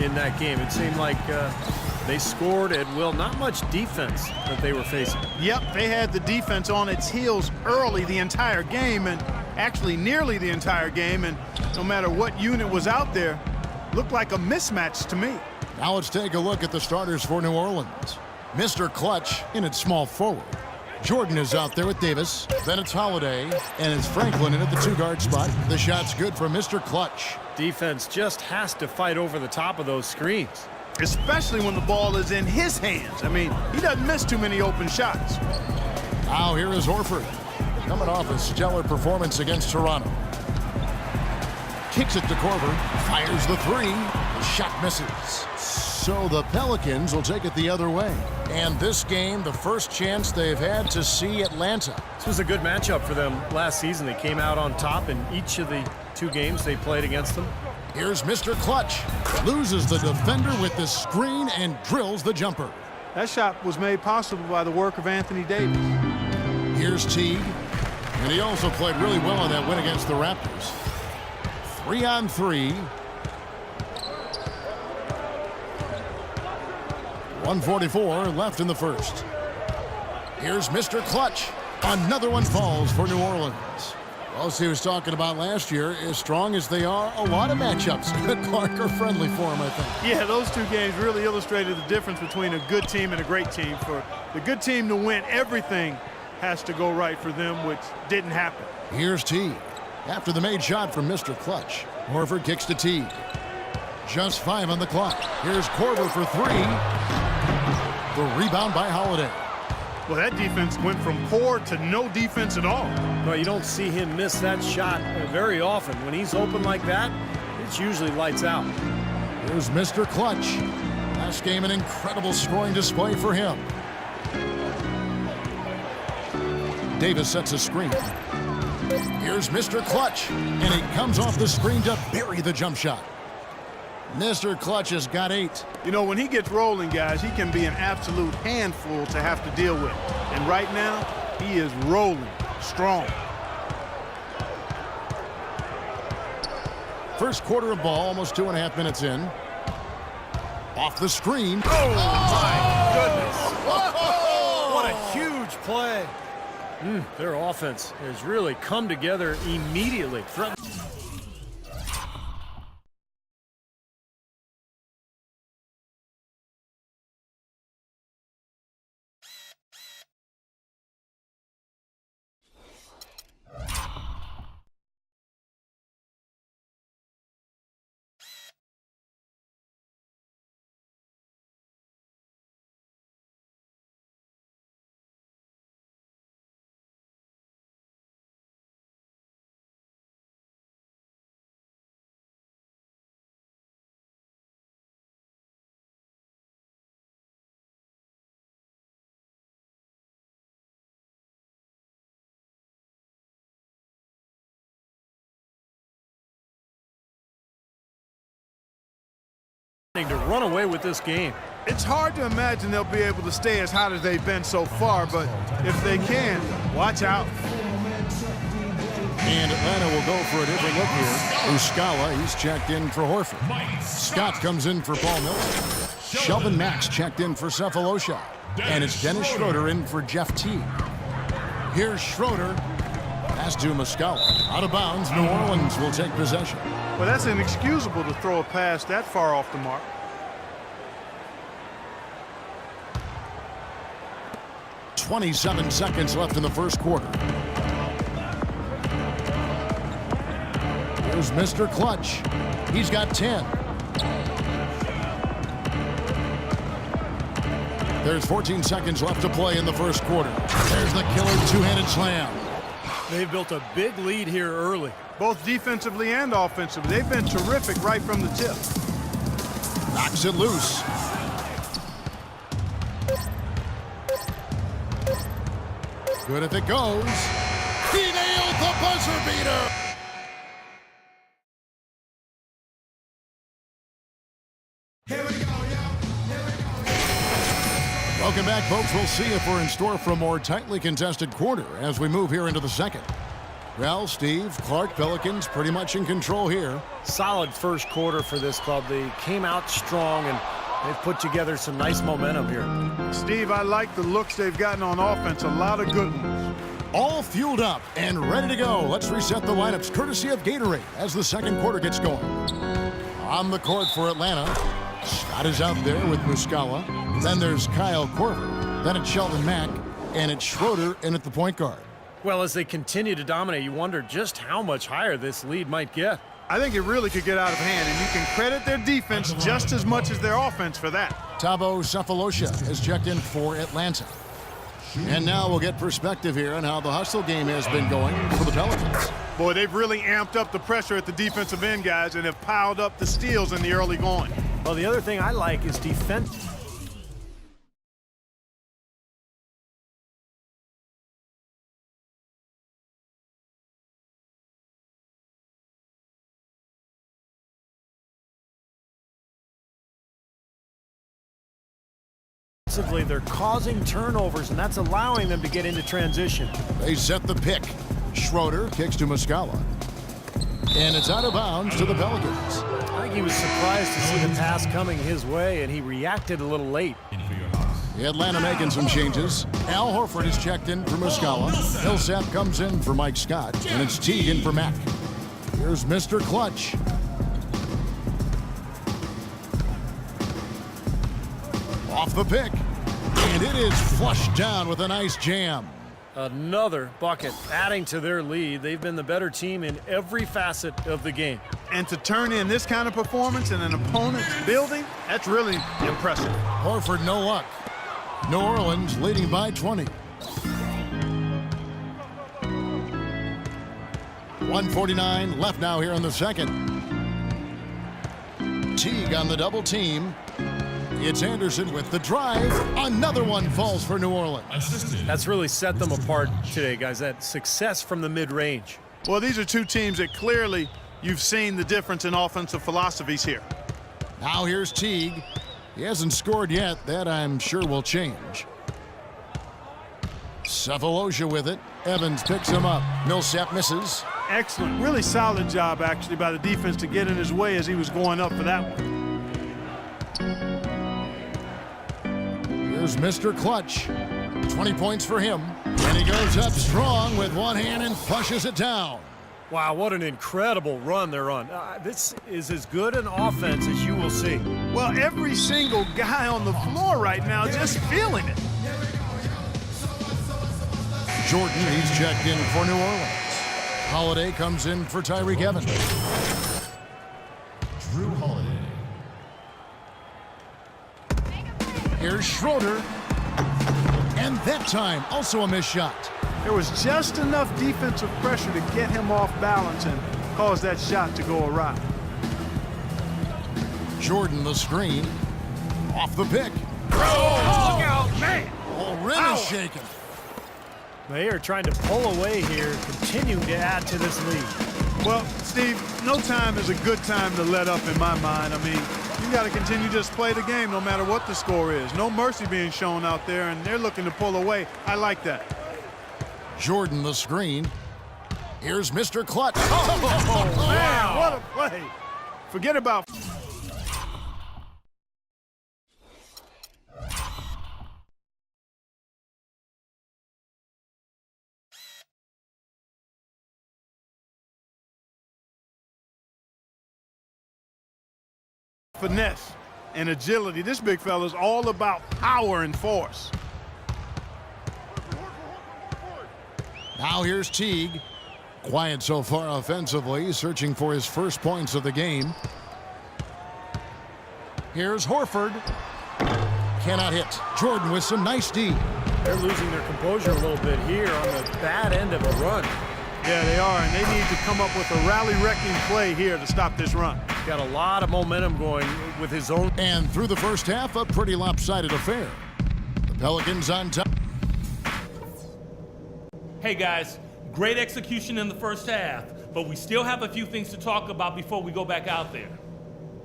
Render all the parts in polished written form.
in that game. It seemed like they scored at will. Not much defense that they were facing. Yep, they had the defense on its heels early the entire game, and actually nearly the entire game, and no matter what unit was out there, looked like a mismatch to me. Now let's take a look at the starters for New Orleans. Mr. Clutch in at small forward. Jordan is out there with Davis. Then it's Holiday, and it's Franklin in at the 2-guard spot. The shot's good for Mr. Clutch. Defense just has to fight over the top of those screens. Especially when the ball is in his hands. I mean, he doesn't miss too many open shots. Now here is Horford, coming off a stellar performance against Toronto. Kicks it to Korver, fires the 3. The shot misses. So the Pelicans will take it the other way. And this game, the first chance they've had to see Atlanta. This was a good matchup for them last season. They came out on top in each of the 2 games they played against them. Here's Mr. Clutch. Loses the defender with the screen and drills the jumper. That shot was made possible by the work of Anthony Davis. Here's Teague. And he also played really well in that win against the Raptors. 3-on-3. 1:44 left in the first. Here's Mr. Clutch. Another one falls for New Orleans. Well, as he was talking about last year, as strong as they are, a lot of matchups, Clark, are friendly for him, I think. Yeah, those 2 games really illustrated the difference between a good team and a great team. For the good team to win, everything has to go right for them, which didn't happen. Here's Teague. After the made shot from Mr. Clutch, Horford kicks to Teague. Just 5 on the clock. Here's Korver for 3. The rebound by Holiday. Well, that defense went from poor to no defense at all. Well, you don't see him miss that shot very often. When he's open like that, it's usually lights out. Here's Mr. Clutch. Last game, an incredible scoring display for him. Davis sets a screen. Here's Mr. Clutch, and he comes off the screen to bury the jump shot. Mr. Clutch has got 8. You know, when he gets rolling, guys, he can be an absolute handful to have to deal with. And right now, he is rolling strong. First quarter of ball, almost 2.5 minutes in. Off the screen. Oh, my goodness. What a huge play. Their offense has really come together immediately. To run away with this game. It's hard to imagine they'll be able to stay as hot as they've been so far, but if they can, watch out. And Atlanta will go for a different look here. Muscala, he's checked in for Horford. Scott comes in for Paul Millsap. Shelvin Max checked in for Cephalosha. And it's Dennis Schroeder in for Jeff Teague. Here's Schroeder. Pass to Muscala. Out of bounds, New Orleans will take possession. Well, that's inexcusable to throw a pass that far off the mark. .27 seconds left in the first quarter. Here's Mr. Clutch. He's got 10. There's 14 seconds left to play in the first quarter. There's the killer two-handed slam. They've built a big lead here early. Both defensively and offensively. They've been terrific right from the tip. Knocks it loose. Good if it goes. He nailed the buzzer beater. Here we go, Welcome back, folks. We'll see if we're in store for a more tightly contested quarter as we move here into the second. Well, Steve, Clark Pelicans pretty much in control here. Solid first quarter for this club. They came out strong, and they've put together some nice momentum here. Steve, I like the looks they've gotten on offense. A lot of good ones. All fueled up and ready to go. Let's reset the lineups courtesy of Gatorade as the second quarter gets going. On the court for Atlanta, Scott is out there with Muscala. Then there's Kyle Korver. Then it's Shelvin Mack. And it's Schroeder in at the point guard. Well, as they continue to dominate, you wonder just how much higher this lead might get. I think it really could get out of hand, and you can credit their defense just as much as their offense for that. Thabo Sefolosha has checked in for Atlanta. And now we'll get perspective here on how the hustle game has been going for the Pelicans. Boy, they've really amped up the pressure at the defensive end, guys, and have piled up the steals in the early going. Well, the other thing I like is defense. They're causing turnovers, and that's allowing them to get into transition. They set the pick. Schroeder kicks to Muscala. And it's out of bounds to the Pelicans. I think he was surprised to see the pass coming his way, and he reacted a little late. Atlanta making some changes. Al Horford is checked in for Muscala. Millsap comes in for Mike Scott, and it's Teague in for Mack. Here's Mr. Clutch. Off the pick. And it is flushed down with a nice jam. Another bucket adding to their lead. They've been the better team in every facet of the game. And to turn in this kind of performance in an opponent's building, that's really impressive. Horford, no luck. New Orleans leading by 20. 1:49 left now here in the second. Teague on the double team. It's Anderson with the drive. Another one falls for New Orleans. That's really set them apart today, guys. That success from the mid-range. Well, these are two teams that clearly you've seen the difference in offensive philosophies here. Now here's Teague. He hasn't scored yet. That I'm sure will change. Sefolosha with it. Evans picks him up. Millsap misses. Excellent. Really solid job, actually, by the defense to get in his way as he was going up for that one. Here's Mr. Clutch. 20 points for him. And he goes up strong with one hand and flushes it down. Wow, what an incredible run they're on. This is as good an offense as you will see. Well, every single guy on the floor right now just feeling it. Jordan, he's checked in for New Orleans. Holiday comes in for Tyreke Evans. Drew Holiday. Here's Schroeder. And that time, also a missed shot. There was just enough defensive pressure to get him off balance and cause that shot to go awry. Jordan the screen. Off the pick. Oh, look out, man! Oh, rim is shaken. They are trying to pull away here, continuing to add to this lead. Well, Steve, no time is a good time to let up in my mind. I mean, you got to continue to just play the game no matter what the score is. No mercy being shown out there, and they're looking to pull away. I like that. Jordan the screen. Here's Mr. Clutch. Oh, man, what a play. Forget about... finesse and agility. This big fella's all about power and force. Now here's Teague. Quiet so far offensively, searching for his first points of the game. Here's Horford. Cannot hit. Jordan with some nice D. They're losing their composure a little bit here on the bad end of a run. Yeah, they are, and they need to come up with a rally-wrecking play here to stop this run. Got a lot of momentum going with his own. And through the first half, a pretty lopsided affair. The Pelicans on top. Hey guys, great execution in the first half, but we still have a few things to talk about before we go back out there.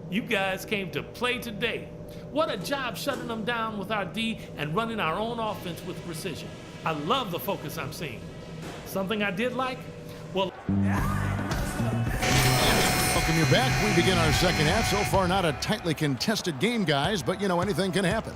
You guys came to play today. What a job shutting them down with our D and running our own offense with precision. I love the focus I'm seeing. Something I did like? Well, Welcome you back. We begin our second half. So far, not a tightly contested game, guys, but, you know, anything can happen.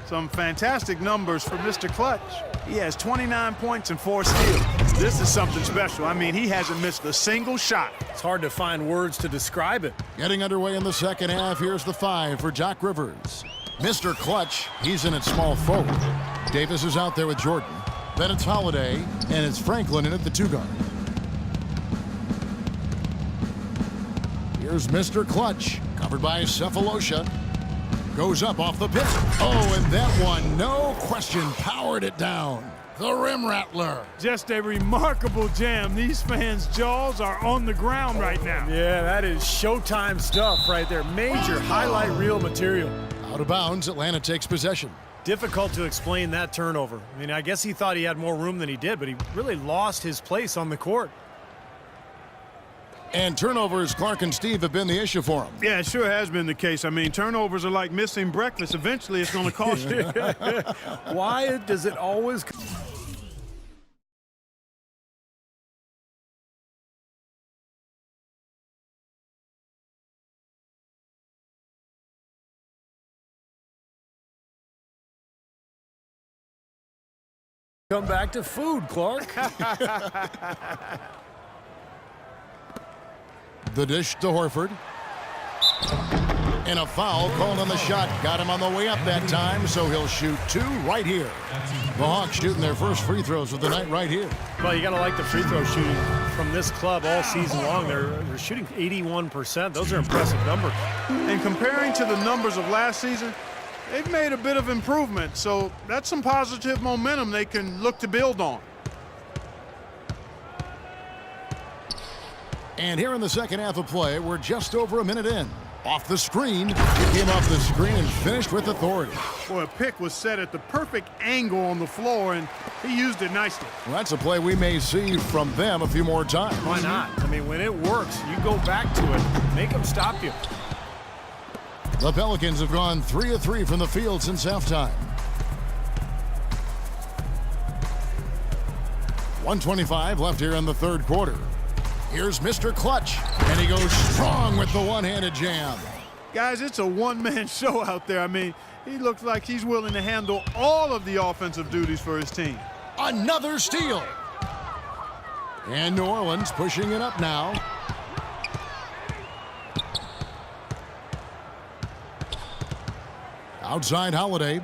Some fantastic numbers for Mr. Clutch. He has 29 points and 4 steals. This is something special. I mean, he hasn't missed a single shot. It's hard to find words to describe it. Getting underway in the second half. Here's the 5 for Doc Rivers. Mr. Clutch, he's in at small forward. Davis is out there with Jordan. Then it's Holiday, and it's Franklin in at the 2 guard. Here's Mr. Clutch, covered by Cephalosha. Goes up off the pick. Oh, and that one, no question, powered it down. The rim rattler. Just a remarkable jam. These fans' jaws are on the ground right now. Yeah, that is Showtime stuff right there. Major highlight reel material. Out of bounds, Atlanta takes possession. Difficult to explain that turnover. I mean, I guess he thought he had more room than he did, but he really lost his place on the court. And turnovers, Clark and Steve, have been the issue for him. Yeah, it sure has been the case. I mean, turnovers are like missing breakfast. Eventually, it's going to cost you. Why does it always... Come back to food, Clark. The dish to Horford. And a foul called on the shot. Got him on the way up that time, so he'll shoot 2 right here. The Hawks shooting their first free throws of the night right here. Well, you got to like the free throw shooting from this club all season long. They're shooting 81%. Those are impressive numbers. And comparing to the numbers of last season, they've made a bit of improvement, so that's some positive momentum they can look to build on. And here in the second half of play, we're just over a minute in. Off the screen, he came off the screen and finished with authority. Boy, a pick was set at the perfect angle on the floor, and he used it nicely. Well, that's a play we may see from them a few more times. Why not? I mean, when it works, you go back to it. Make them stop you. The Pelicans have gone 3 of 3 from the field since halftime. 1:25 left here in the third quarter. Here's Mr. Clutch, and he goes strong with the one-handed jam. Guys, it's a one-man show out there. I mean, he looks like he's willing to handle all of the offensive duties for his team. Another steal. And New Orleans pushing it up now. Outside Holiday.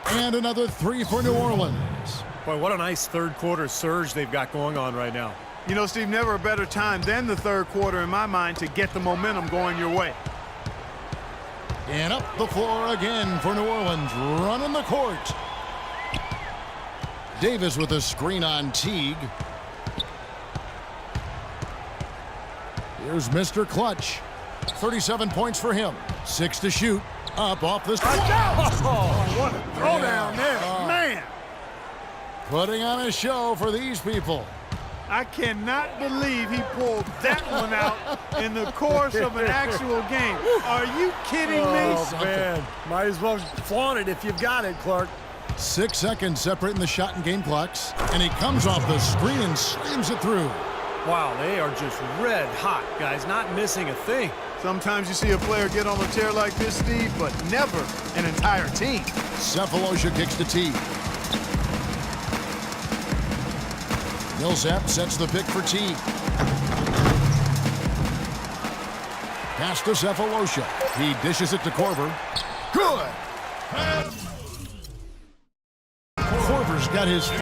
And another 3 for New Orleans. Boy, what a nice third quarter surge they've got going on right now. You know, Steve, never a better time than the third quarter in my mind to get the momentum going your way. And up the floor again for New Orleans, running the court. Davis with a screen on Teague. Here's Mr. Clutch. 37 points for him. 6 to shoot. Up off the spot. Oh, what a throwdown there. Man. Putting on a show for these people. I cannot believe he pulled that one out in the course of an actual game. Are you kidding me? Oh, man. Might as well flaunt it if you've got it, Clark. 6 seconds separating the shot and game clocks. And he comes off the screen and slams it through. Wow, they are just red hot, guys. Not missing a thing. Sometimes you see a player get on a tear like this, Steve, but never an entire team. Cephalosha kicks to Teague. Millsap sets the pick for Teague. Pass to Cephalosha. He dishes it to Korver. Good! Korver's got his